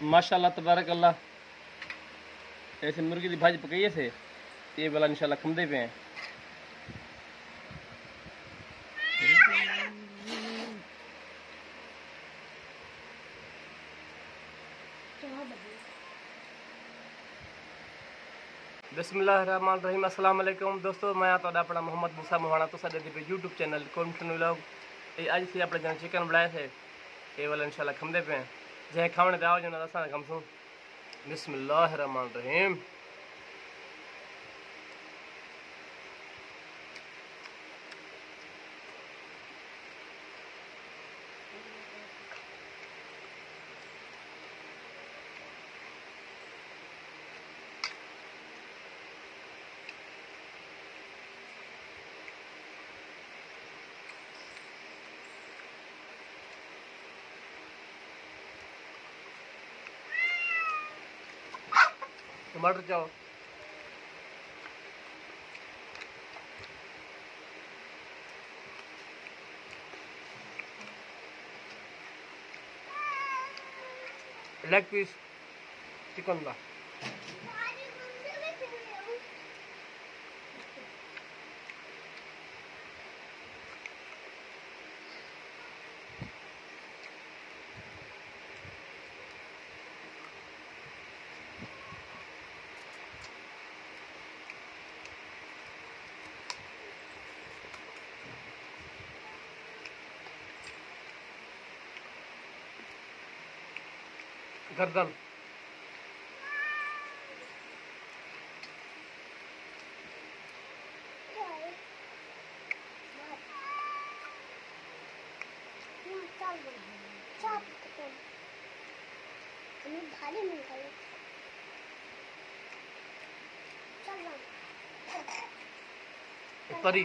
माशाल्लाह तबारक अल्लाह। ऐसे मुर्गी की भाजी पकाइए से ये वाला इंशाल्लाह खमदे पे हैं। बिस्मिल्लाहिर्रहमानिर्रहीम। अस्सलाम वालेकुम दोस्तों, मैं आता अपना मोहम्मद मूसा मोहाना तो साडे पे यूट्यूब चैनल कॉन्टन व्लॉग ये आज से अपने जन चिकन बनाए थे ये वाला इंशाल्लाह खमदे पे हैं जे खाने पे आओ जना असा कम सो। बिस्मिल्लाहिर्रहमानिर्रहीम। टमाटर चाओ लेग पीस चिकन का गर्दन परी